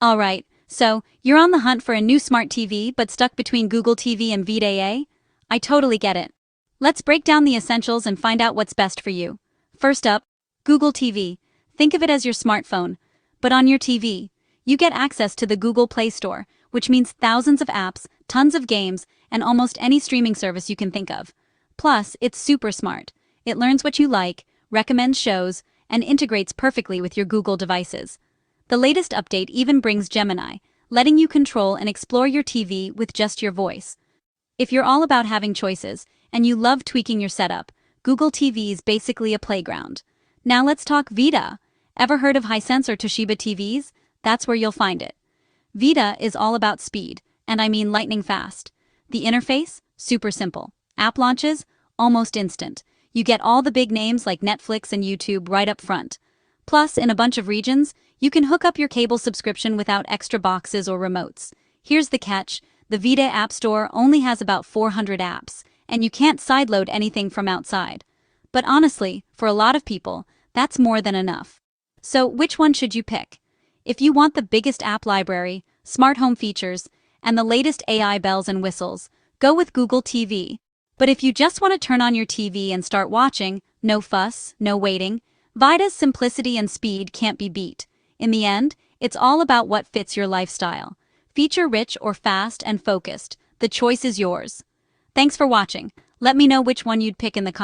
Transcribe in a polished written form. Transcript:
Alright, so you're on the hunt for a new smart TV but stuck between Google TV and VIDAA? I totally get it. Let's break down the essentials and find out what's best for you. First up, Google TV. Think of it as your smartphone, but on your TV. You get access to the Google Play Store, which means thousands of apps, tons of games, and almost any streaming service you can think of. Plus, it's super smart. It learns what you like, recommends shows, and integrates perfectly with your Google devices. The latest update even brings Gemini, letting you control and explore your TV with just your voice. If you're all about having choices, and you love tweaking your setup, Google TV is basically a playground. Now let's talk VIDAA. Ever heard of Hisense or Toshiba TVs? That's where you'll find it. VIDAA is all about speed, and I mean lightning fast. The interface? Super simple. App launches? Almost instant. You get all the big names like Netflix and YouTube right up front. Plus, in a bunch of regions, you can hook up your cable subscription without extra boxes or remotes. Here's the catch, the VIDAA App Store only has about 400 apps, and you can't sideload anything from outside. But honestly, for a lot of people, that's more than enough. So which one should you pick? If you want the biggest app library, smart home features, and the latest AI bells and whistles, go with Google TV. But if you just want to turn on your TV and start watching, no fuss, no waiting, VIDAA's simplicity and speed can't be beat. In the end, it's all about what fits your lifestyle. Feature-rich or fast and focused, the choice is yours. Thanks for watching. Let me know which one you'd pick in the comments.